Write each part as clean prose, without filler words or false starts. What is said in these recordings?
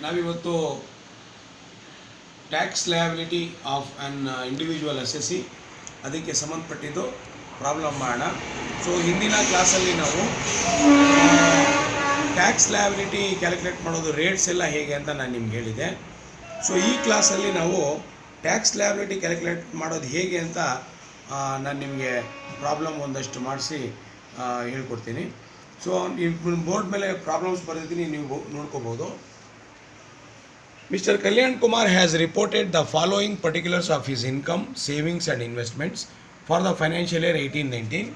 ನಾವಿವತ್ತು tax liability of an individual assessee ಅದಕ್ಕೆ ಸಂಬಂಧಪಟ್ಟಿದ್ದು ಪ್ರಾಬ್ಲಮ್ ಮಾಡೋಣ. ಸೊ ಹಿಂದಿನ ಕ್ಲಾಸಲ್ಲಿ ನಾವು ಟ್ಯಾಕ್ಸ್ ಲಯಬಿಲಿಟಿ ಕ್ಯಾಲ್ಕುಲೇಟ್ ಮಾಡೋದು ರೇಟ್ಸ್ ಎಲ್ಲ ಹೇಗೆ ಅಂತ ನಾನು ನಿಮ್ಗೆ ಹೇಳಿದೆ. ಸೊ ಈ ಕ್ಲಾಸಲ್ಲಿ ನಾವು ಟ್ಯಾಕ್ಸ್ ಲಯಬಿಲಿಟಿ ಕ್ಯಾಲ್ಕುಲೇಟ್ ಮಾಡೋದು ಹೇಗೆ ಅಂತ ನಾನು ನಿಮಗೆ ಪ್ರಾಬ್ಲಮ್ ಒಂದಷ್ಟು ಮಾಡಿಸಿ ಹೇಳ್ಕೊಡ್ತೀನಿ. ಸೊ ಬೋರ್ಡ್ ಮೇಲೆ ಪ್ರಾಬ್ಲಮ್ಸ್ ಬರೆದಿದ್ದೀನಿ, ನೀವು ನೋಡ್ಕೋಬೋದು. Mr. Kalyan Kumar has reported the following particulars of his income, savings and investments for the financial year 18-19.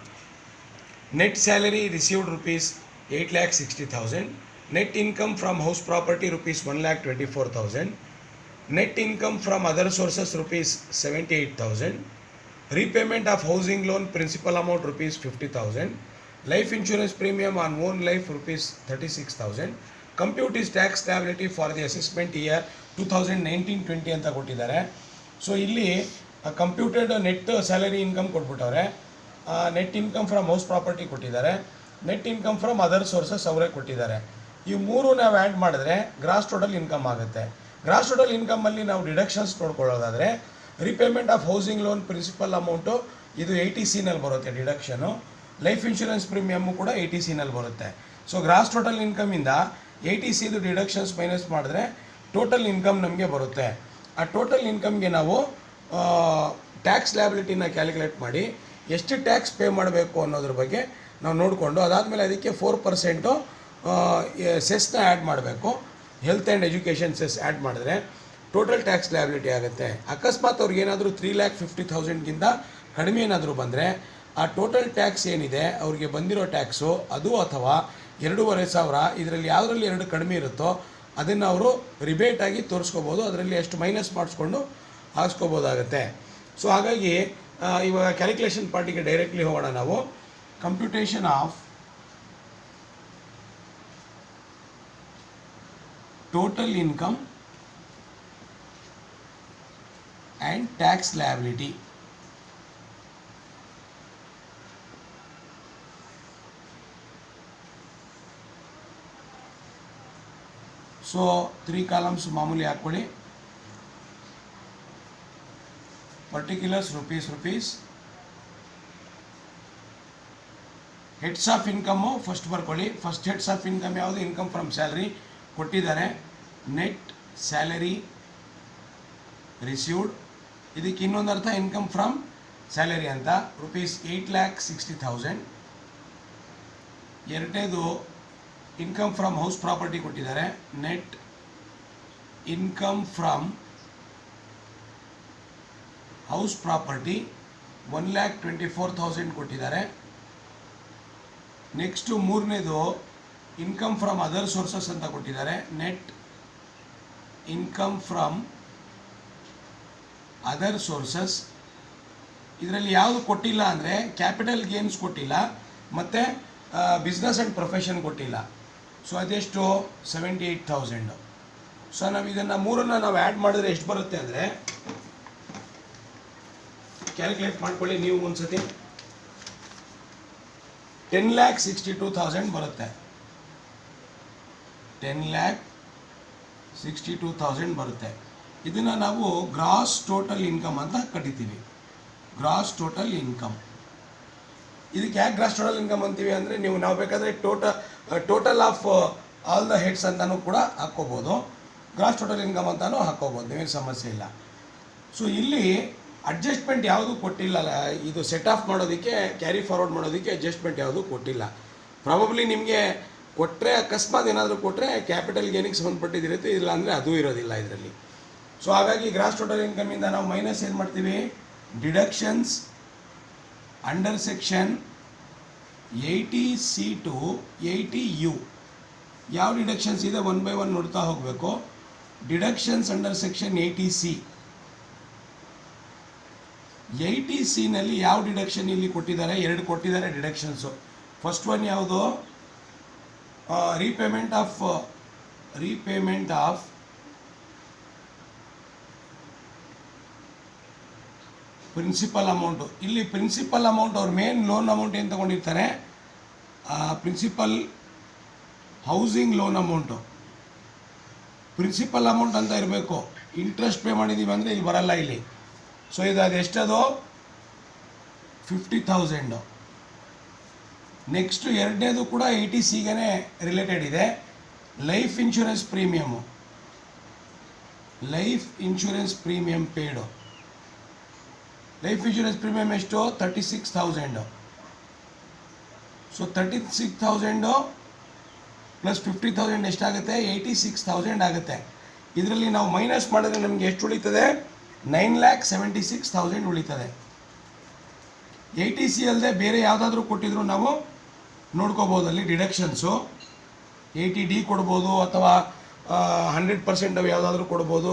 Net salary received rupees 8,60,000. Net income from house property rupees 1,24,000. Net income from other sources rupees 78,000. Repayment of housing loan principal amount rupees 50,000. Life insurance premium on own life rupees 36,000. Compute is tax liability for the assessment year 2019-20 ಅಂತ ಕೊಟ್ಟಿದ್ದಾರೆ. So ಇಲ್ಲಿ computed net salary income ಕೊಟ್ಬಿಟ್ಟವ್ರೆ, net income from house property ಕೊಟ್ಟಿದ್ದಾರೆ, net income from other sources ಅವರೇ ಕೊಟ್ಟಿದ್ದಾರೆ. ಈ ಮೂರು ನಾವು ಆ್ಯಡ್ ಮಾಡಿದ್ರೆ ಗ್ರಾಸ್ ಟೋಟಲ್ ಇನ್ಕಮ್ ಆಗುತ್ತೆ. ಗ್ರಾಸ್ ಟೋಟಲ್ ಇನ್ಕಮಲ್ಲಿ ನಾವು ಡಿಡಕ್ಷನ್ಸ್ ನೋಡ್ಕೊಳ್ಳೋದಾದರೆ repayment of housing loan principal amount ಇದು 80C ಬರುತ್ತೆ ಡಿಡಕ್ಷನು. ಲೈಫ್ ಇನ್ಶೂರೆನ್ಸ್ ಪ್ರೀಮಿಯಮ್ಮು ಕೂಡ 80C ಬರುತ್ತೆ. ಸೊ ಗ್ರಾಸ್ ಟೋಟಲ್ ಇನ್ಕಮಿಂದ 80C ಡಿಡಕ್ಷನ್ಸ್ ಮೈನಸ್ ಮಾಡಿದ್ರೆ ಟೋಟಲ್ ಇನ್ಕಮ್ ನಮಗೆ ಬರುತ್ತೆ. ಆ ಟೋಟಲ್ ಇನ್ಕಮ್ಗೆ ನಾವು ಟ್ಯಾಕ್ಸ್ ಲಯಬಿಲಿಟಿನ ಕ್ಯಾಲ್ಕುಲೇಟ್ ಮಾಡಿ ಎಷ್ಟು ಟ್ಯಾಕ್ಸ್ ಪೇ ಮಾಡಬೇಕು ಅನ್ನೋದ್ರ ಬಗ್ಗೆ ನಾವು ನೋಡಿಕೊಂಡು ಅದಾದಮೇಲೆ ಅದಕ್ಕೆ 4% ಸೆಸ್ನ ಆ್ಯಡ್ ಮಾಡಬೇಕು. Health and education cess add ಮಾಡಿದ್ರೆ ಟೋಟಲ್ ಟ್ಯಾಕ್ಸ್ ಲಯಬಿಲಿಟಿ ಆಗುತ್ತೆ. ಅಕಸ್ಮಾತ್ ಅವ್ರಿಗೇನಾದರೂ 3,50,000ಗಿಂತ ಕಡಿಮೆ ಏನಾದರೂ ಬಂದರೆ ಆ ಟೋಟಲ್ ಟ್ಯಾಕ್ಸ್ ಏನಿದೆ ಅವ್ರಿಗೆ ಬಂದಿರೋ ಟ್ಯಾಕ್ಸು ಅದು ಅಥವಾ 2,500 ಇದರಲ್ಲಿ ಯಾವುದರಲ್ಲಿ 2 ಕಡಿಮೆ ಇರುತ್ತೋ ಅದನ್ನು ಅವರು ರಿಬೇಟಾಗಿ ತೋರಿಸ್ಕೋಬೋದು, ಅದರಲ್ಲಿ ಎಷ್ಟು ಮೈನಸ್ ಮಾಡಿಸ್ಕೊಂಡು ಹಾಕ್ಸ್ಕೋಬೋದಾಗತ್ತೆ. ಸೊ ಹಾಗಾಗಿ ಇವಾಗ ಕ್ಯಾಲ್ಕುಲೇಷನ್ ಪಾರ್ಟಿಗೆ ಡೈರೆಕ್ಟ್ಲಿ ಹೋಗೋಣ ನಾವು. Computation of total income and tax liability. So 3 columns ಮಾಮೂಲಿ ಹಾಕ್ಕೊಳ್ಳಿ. Particulars rupees. Heads of income first ಬರ್ಕೊಳ್ಳಿ. ಫಸ್ಟ್ ಹೆಡ್ಸ್ ಆಫ್ ಇನ್ಕಮ್ ಯಾವುದು? ಇನ್ಕಮ್ ಫ್ರಮ್ ಸ್ಯಾಲ್ರಿ ಕೊಟ್ಟಿದ್ದಾರೆ. ನೆಟ್ ಸ್ಯಾಲರಿ ರಿಸೀವ್ಡ್, ಇದಕ್ಕೆ ಇನ್ನೊಂದು ಅರ್ಥ ಇನ್ಕಮ್ ಫ್ರಮ್ ಸ್ಯಾಲರಿ ಅಂತ, rupees 8,60,000. ಎರಡನೇದು ಇನ್ಕಮ್ ಫ್ರಮ್ ಹೌಸ್ ಪ್ರಾಪರ್ಟಿ ಕೊಟ್ಟಿದ್ದಾರೆ. Net income from house property 1,24,000 ಕೊಟ್ಟಿದ್ದಾರೆ. ನೆಕ್ಸ್ಟು ಮೂರನೇದು ಇನ್ಕಮ್ ಫ್ರಮ್ ಅದರ್ ಸೋರ್ಸಸ್ ಅಂತ ಕೊಟ್ಟಿದ್ದಾರೆ. Net income from other sources, ಇದರಲ್ಲಿ ಯಾವುದು ಕೊಟ್ಟಿಲ್ಲ ಅಂದರೆ ಕ್ಯಾಪಿಟಲ್ ಗೇನ್ಸ್ ಕೊಟ್ಟಿಲ್ಲ ಮತ್ತು ಬಿಸ್ನೆಸ್ ಆ್ಯಂಡ್ ಪ್ರೊಫೆಷನ್ ಕೊಟ್ಟಿಲ್ಲ. ಸೊ ಅದೆಷ್ಟು? 78,000. ಸೊ ನಾವು ಇದನ್ನು ಮೂರನ್ನು ನಾವು ಆ್ಯಡ್ ಮಾಡಿದ್ರೆ ಎಷ್ಟು ಬರುತ್ತೆ ಅಂದರೆ ಕ್ಯಾಲ್ಕುಲೇಟ್ ಮಾಡ್ಕೊಳ್ಳಿ ನೀವು ಒಂದ್ಸತಿ. 10,62,000 ಬರುತ್ತೆ. 10,62,000 ಬರುತ್ತೆ. ಇದನ್ನು ನಾವು ಗ್ರಾಸ್ ಟೋಟಲ್ ಇನ್ಕಮ್ ಅಂತ ಕರಿತೀವಿ. Gross total income. ಇದಕ್ಕೆ ಯಾಕೆ ಗ್ರಾಸ್ ಟೋಟಲ್ ಇನ್ಕಮ್ ಅಂತೀವಿ ಅಂದರೆ ನಾವು ಬೇಕಾದರೆ total of all the heads ಅಂತಲೂ ಕೂಡ ಹಾಕ್ಕೋಬೋದು, ಗ್ರಾಸ್ ಟೋಟಲ್ ಇನ್ಕಮ್ ಅಂತಲೂ ಹಾಕ್ಕೋಬೋದು, ನೀವೇನು ಸಮಸ್ಯೆ ಇಲ್ಲ. ಸೊ ಇಲ್ಲಿ ಅಡ್ಜಸ್ಟ್ಮೆಂಟ್ ಯಾವುದೂ ಕೊಟ್ಟಿಲ್ಲ. ಇದು ಸೆಟ್ ಆಫ್ ಮಾಡೋದಕ್ಕೆ, ಕ್ಯಾರಿ ಫಾರ್ವರ್ಡ್ ಮಾಡೋದಕ್ಕೆ ಅಡ್ಜಸ್ಟ್ಮೆಂಟ್ ಯಾವುದೂ ಕೊಟ್ಟಿಲ್ಲ. ಪ್ರಾಬಬ್ಲಿ ನಿಮಗೆ ಕೊಟ್ಟರೆ, ಅಕಸ್ಮಾತ್ ಏನಾದರೂ ಕೊಟ್ಟರೆ ಕ್ಯಾಪಿಟಲ್ ಗೇನಿಗೆ ಸಂಬಂಧಪಟ್ಟಿದ್ದಿರುತ್ತೆ, ಇಲ್ಲ ಅಂದರೆ ಅದೂ ಇರೋದಿಲ್ಲ ಇದರಲ್ಲಿ. ಸೊ ಹಾಗಾಗಿ ಗ್ರಾಸ್ ಟೋಟಲ್ ಇನ್ಕಮಿಂದ ನಾವು ಮೈನಸ್ ಏನು ಮಾಡ್ತೀವಿ? Deductions under section 80C to 80U. ಯಾವ ಡಿಡಕ್ಷನ್ಸ್ ಇದೆ 1 by 1 ನೋಡ್ತಾ ಹೋಗಬೇಕು. Deductions under section 80C. 80Cನಲ್ಲಿ ಯಾವ ಡಿಡಕ್ಷನ್ ಇಲ್ಲಿ ಕೊಟ್ಟಿದ್ದಾರೆ? 2 ಕೊಟ್ಟಿದ್ದಾರೆ ಡಿಡಕ್ಷನ್ಸು. ಫಸ್ಟ್ ಒನ್ ಯಾವುದು? Repayment of principal amount. ಇಲ್ಲಿ ಪ್ರಿನ್ಸಿಪಲ್ ಅಮೌಂಟ್ ಅವ್ರ ಮೇನ್ ಲೋನ್ ಅಮೌಂಟ್ ಏನು ತೊಗೊಂಡಿರ್ತಾರೆ? Principal housing loan amount. Principal amount ಅಂತ ಇರಬೇಕು. ಇಂಟ್ರೆಸ್ಟ್ ಪೇ ಮಾಡಿದ್ದೀವಿ ಅಂದರೆ ಇಲ್ಲಿ ಬರಲ್ಲ ಇಲ್ಲಿ. ಸೊ ಇದು ಅದು ಎಷ್ಟದು 50,000. ನೆಕ್ಸ್ಟು ಎರಡನೇದು ಕೂಡ 80Cಗೆ ರಿಲೇಟೆಡ್ ಇದೆ. Life insurance premium, life insurance premium paid. Life insurance premium ಎಷ್ಟು 36,000. ಸೊ 36,000 ಪ್ಲಸ್ 50,000 ಎಷ್ಟಾಗುತ್ತೆ 86,000 ಆಗುತ್ತೆ. ಇದರಲ್ಲಿ ನಾವು ಮೈನಸ್ ಮಾಡಿದ್ರೆ ನಮಗೆ ಎಷ್ಟು ಉಳಿತದೆ 9,76,000 ಉಳಿತದೆ. 80C ಅಲ್ಲದೆ ಬೇರೆ ಯಾವುದಾದ್ರೂ ಕೊಟ್ಟಿದ್ರು ನಾವು ನೋಡ್ಕೋಬೋದು. ಅಲ್ಲಿ ಡಿಡಕ್ಷನ್ಸು 80D ಕೊಡ್ಬೋದು, ಅಥವಾ 100% ಅವು ಯಾವುದಾದ್ರೂ ಕೊಡ್ಬೋದು,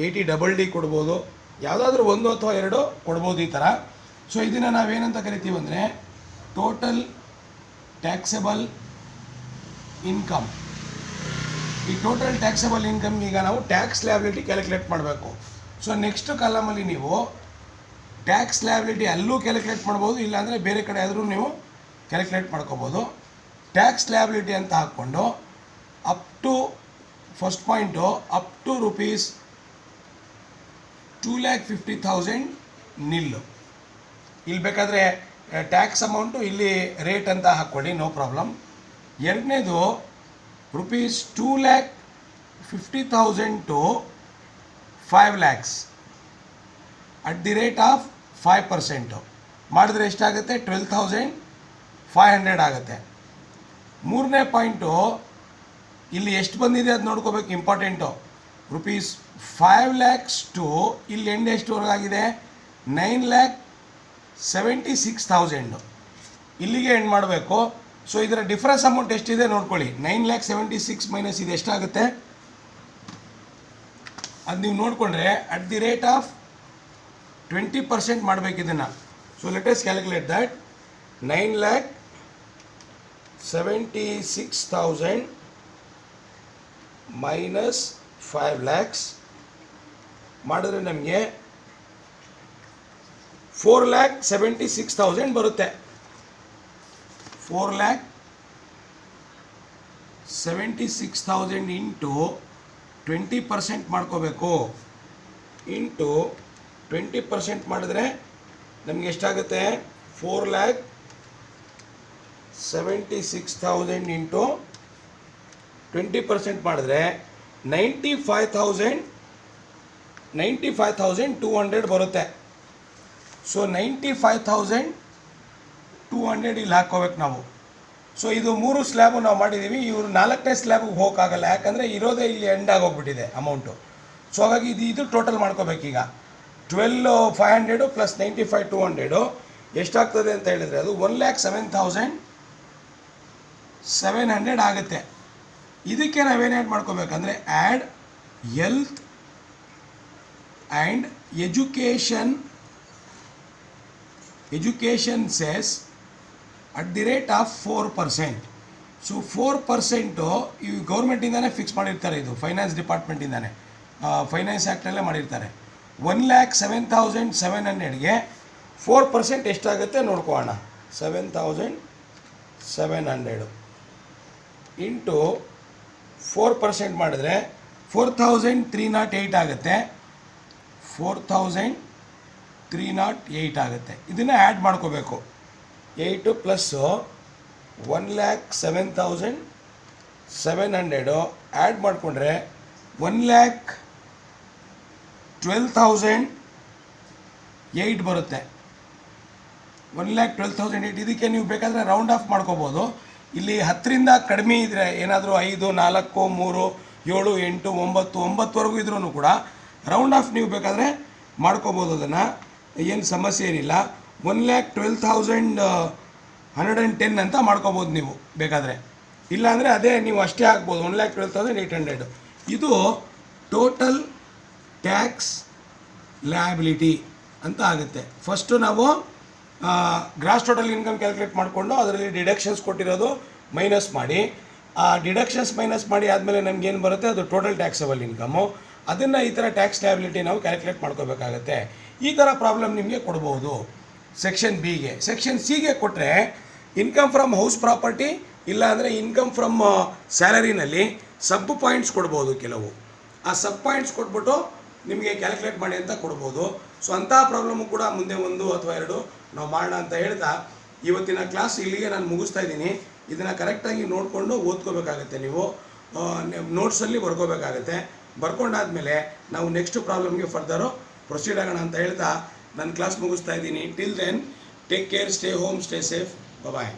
80DD ಕೊಡ್ಬೋದು, ಯಾವುದಾದ್ರೂ ಒಂದು ಅಥವಾ ಎರಡು ಕೊಡ್ಬೋದು ಈ ಥರ. ಸೊ ಇದನ್ನು ನಾವೇನಂತ ಕರಿತೀವಿ ಅಂದರೆ ಟೋಟಲ್ ಟ್ಯಾಕ್ಸೆಬಲ್ ಇನ್ಕಮ್. ಈ ಟೋಟಲ್ ಟ್ಯಾಕ್ಸೆಬಲ್ ಇನ್ಕಮ್ ಈಗ ನಾವು ಟ್ಯಾಕ್ಸ್ ಲಯಬಿಲಿಟಿ ಕ್ಯಾಲ್ಕುಲೇಟ್ ಮಾಡಬೇಕು. ಸೊ ನೆಕ್ಸ್ಟ್ ಕಾಲಮಲ್ಲಿ ನೀವು ಟ್ಯಾಕ್ಸ್ ಲಯಬಿಲಿಟಿ ಅಲ್ಲೂ ಕ್ಯಾಲ್ಕುಲೇಟ್ ಮಾಡ್ಬೋದು, ಇಲ್ಲಾಂದರೆ ಬೇರೆ ಕಡೆ ಆದರೂ ನೀವು ಕ್ಯಾಲ್ಕುಲೇಟ್ ಮಾಡ್ಕೋಬೋದು. ಟ್ಯಾಕ್ಸ್ ಲಯಬಿಲಿಟಿ ಅಂತ ಹಾಕ್ಕೊಂಡು up to first point up to rupees 2,50,000 ನಿಲ್ಲು. ಇಲ್ಲಿ ಬೇಕಾದರೆ ಟ್ಯಾಕ್ಸ್ ಅಮೌಂಟು ಇಲ್ಲಿ ರೇಟ್ ಅಂತ ಹಾಕ್ಕೊಳ್ಳಿ, ನೋ ಪ್ರಾಬ್ಲಮ್. ಎರಡನೇದು rupees 2,50,000 to 5 lakhs at the rate of 5% ಮಾಡಿದ್ರೆ ಎಷ್ಟಾಗುತ್ತೆ 12,500 ಆಗುತ್ತೆ. ಮೂರನೇ ಪಾಯಿಂಟು ಇಲ್ಲಿ ಎಷ್ಟು ಬಂದಿದೆ ಅದು ನೋಡ್ಕೋಬೇಕು, ಇಂಪಾರ್ಟೆಂಟು. rupees 5 lakhs ಟು ಇಲ್ಲಿ ಎಂಡ್ ಎಷ್ಟುವರೆಗಾಗಿದೆ 9,76,000 ಇಲ್ಲಿಗೆ ಎಂಡ್ ಮಾಡಬೇಕು. ಸೊ ಇದರ ಡಿಫ್ರೆನ್ಸ್ ಅಮೌಂಟ್ ಎಷ್ಟಿದೆ ನೋಡ್ಕೊಳ್ಳಿ. 9,76,000 ಮೈನಸ್ ಇದು ಎಷ್ಟಾಗುತ್ತೆ ಅದು ನೀವು ನೋಡಿಕೊಂಡ್ರೆ ಅಟ್ ದಿ ರೇಟ್ ಆಫ್ 20% ಮಾಡಬೇಕು ಇದನ್ನು. So let us calculate that. 9,76,000 minus 5 lakhs ಮಾಡಿದ್ರೆ ನಮಗೆ 4,76,000 ಬರುತ್ತೆ. 4,76,000 ಇಂಟು 20% ಮಾಡ್ಕೋಬೇಕು. ಇಂಟು 20% ಮಾಡಿದ್ರೆ ನಮಗೆ ಎಷ್ಟಾಗುತ್ತೆ 4,76,000 ಇಂಟು 20% ಮಾಡಿದ್ರೆ 95,200 ಬರುತ್ತೆ. ಸೊ 95,200 ಇಲ್ಲಿ ಹಾಕ್ಕೋಬೇಕು ನಾವು. ಸೊ ಇದು 3 ಸ್ಲ್ಯಾಬು ನಾವು ಮಾಡಿದ್ದೀವಿ. ಇವರು 4ನೇ ಸ್ಲ್ಯಾಬಿಗೆ ಹೋಗೋಕ್ಕಾಗಲ್ಲ, ಯಾಕಂದರೆ ಇರೋದೇ ಇಲ್ಲಿ ಎಂಡ್ ಆಗೋಗ್ಬಿಟ್ಟಿದೆ ಅಮೌಂಟು. ಸೊ ಹಾಗಾಗಿ ಇದು ಟೋಟಲ್ ಮಾಡ್ಕೋಬೇಕೀಗ. 12,500 ಪ್ಲಸ್ 95,200 ಎಷ್ಟಾಗ್ತದೆ ಅಂತ ಹೇಳಿದರೆ ಅದು 1,07,700 ಆಗುತ್ತೆ. ಇದಕ್ಕೆ ನಾವೇನು ಆ್ಯಡ್ ಮಾಡ್ಕೋಬೇಕಂದ್ರೆ add health and education cess at the rate of 4%. So 4% ಈ ಗೌರ್ಮೆಂಟಿಂದಾನೇ ಫಿಕ್ಸ್ ಮಾಡಿರ್ತಾರೆ, ಇದು ಫೈನಾನ್ಸ್ ಡಿಪಾರ್ಟ್ಮೆಂಟಿಂದಾನೆ, ಫೈನಾನ್ಸ್ ಆ್ಯಕ್ಟಲ್ಲೇ ಮಾಡಿರ್ತಾರೆ. 1,07,700ಗೆ 4% ಎಷ್ಟಾಗುತ್ತೆ ನೋಡ್ಕೊಳ್ಳೋಣ. 7,700 ಇಂಟು 4% ಮಾಡಿದ್ರೆ 4,308 ಆಗುತ್ತೆ. 4,308 ಆಗುತ್ತೆ. ಇದನ್ನು ಆ್ಯಡ್ ಮಾಡ್ಕೋಬೇಕು. 8 ಪ್ಲಸ್ಸು 1,07,700 ಆ್ಯಡ್ ಮಾಡಿಕೊಂಡ್ರೆ 1,12,008 ಬರುತ್ತೆ. 1,12,008. ಇದಕ್ಕೆ ನೀವು ಬೇಕಾದರೆ ರೌಂಡ್ ಆಫ್ ಮಾಡ್ಕೋಬೋದು. ಇಲ್ಲಿ 10ರಿಂದ ಕಡಿಮೆ ಇದ್ದರೆ ಏನಾದರೂ 5, 4, 3, 7, 8, 9ವರೆಗೂ ಇದ್ರೂ ಕೂಡ ರೌಂಡ್ ಆಫ್ ನೀವು ಬೇಕಾದರೆ ಮಾಡ್ಕೋಬೋದು. ಅದನ್ನು ಏನು ಸಮಸ್ಯೆ ಏನಿಲ್ಲ. 1,12,110 ಅಂತ ಮಾಡ್ಕೋಬೋದು ನೀವು ಬೇಕಾದರೆ. ಇಲ್ಲಾಂದರೆ ಅದೇ ನೀವು ಅಷ್ಟೇ ಹಾಕ್ಬೋದು 1,12,800. ಇದು ಟೋಟಲ್ ಟ್ಯಾಕ್ಸ್ ಲಯಬಿಲಿಟಿ ಅಂತ ಆಗುತ್ತೆ. ಫಸ್ಟು ನಾವು ಗ್ರಾಸ್ ಟೋಟಲ್ ಇನ್ಕಮ್ ಕ್ಯಾಲ್ಕುಲೇಟ್ ಮಾಡಿಕೊಂಡು ಅದರಲ್ಲಿ ಡಿಡಕ್ಷನ್ಸ್ ಕೊಟ್ಟಿರೋದು ಮೈನಸ್ ಮಾಡಿ, ಆ ಡಿಡಕ್ಷನ್ಸ್ ಮೈನಸ್ ಮಾಡಿ ಆದಮೇಲೆ ನಮಗೇನು ಬರುತ್ತೆ ಅದು ಟೋಟಲ್ ಟ್ಯಾಕ್ಸಬಲ್ ಇನ್ಕಮು. ಅದನ್ನು ಈ ಥರ ಟ್ಯಾಕ್ಸ್ ಲಯಬಿಲಿಟಿ ನಾವು ಕ್ಯಾಲ್ಕುಲೇಟ್ ಮಾಡ್ಕೋಬೇಕಾಗತ್ತೆ. ಈ ಥರ ಪ್ರಾಬ್ಲಮ್ ನಿಮಗೆ ಕೊಡ್ಬೋದು ಸೆಕ್ಷನ್ ಬಿಗೆ. ಸೆಕ್ಷನ್ ಸಿಗೆ ಕೊಟ್ಟರೆ ಇನ್ಕಮ್ ಫ್ರಮ್ ಹೌಸ್ ಪ್ರಾಪರ್ಟಿ ಇಲ್ಲ ಅಂದರೆ ಇನ್ಕಮ್ ಫ್ರಮ್ ಸ್ಯಾಲರಿನಲ್ಲಿ ಸಬ್ ಪಾಯಿಂಟ್ಸ್ ಕೊಡ್ಬೋದು ಕೆಲವು. ಆ ಸಬ್ ಪಾಯಿಂಟ್ಸ್ ಕೊಟ್ಬಿಟ್ಟು ನಿಮಗೆ ಕ್ಯಾಲ್ಕುಲೇಟ್ ಮಾಡಿ ಅಂತ ಕೊಡ್ಬೋದು. ಸೊ ಅಂಥ ಪ್ರಾಬ್ಲಮ್ಮು ಕೂಡ ಮುಂದೆ 1 ಅಥವಾ 2 ನಾವು ಮಾಡೋಣ ಅಂತ ಹೇಳ್ತಾ ಇವತ್ತಿನ ಕ್ಲಾಸ್ ಇಲ್ಲಿಗೆ ನಾನು ಮುಗಿಸ್ತಾ ಇದ್ದೀನಿ. ಇದನ್ನು ಕರೆಕ್ಟಾಗಿ ನೋಡಿಕೊಂಡು ಓದ್ಕೋಬೇಕಾಗತ್ತೆ, ನೀವು ನೋಟ್ಸಲ್ಲಿ ಬರ್ಕೋಬೇಕಾಗತ್ತೆ. ಬರ್ಕೊಂಡಾದಮೇಲೆ ನಾವು ನೆಕ್ಸ್ಟ್ ಪ್ರಾಬ್ಲಮ್ಗೆ ಫರ್ದರು ಪ್ರೊಸೀಡ್ ಆಗೋಣ ಅಂತ ಹೇಳ್ತಾ ನನ್ನ ಕ್ಲಾಸ್ ಮುಗಿಸ್ತಾ ಇದ್ದೀನಿ. Till then take care, stay home, stay safe, ಬಾಯ್.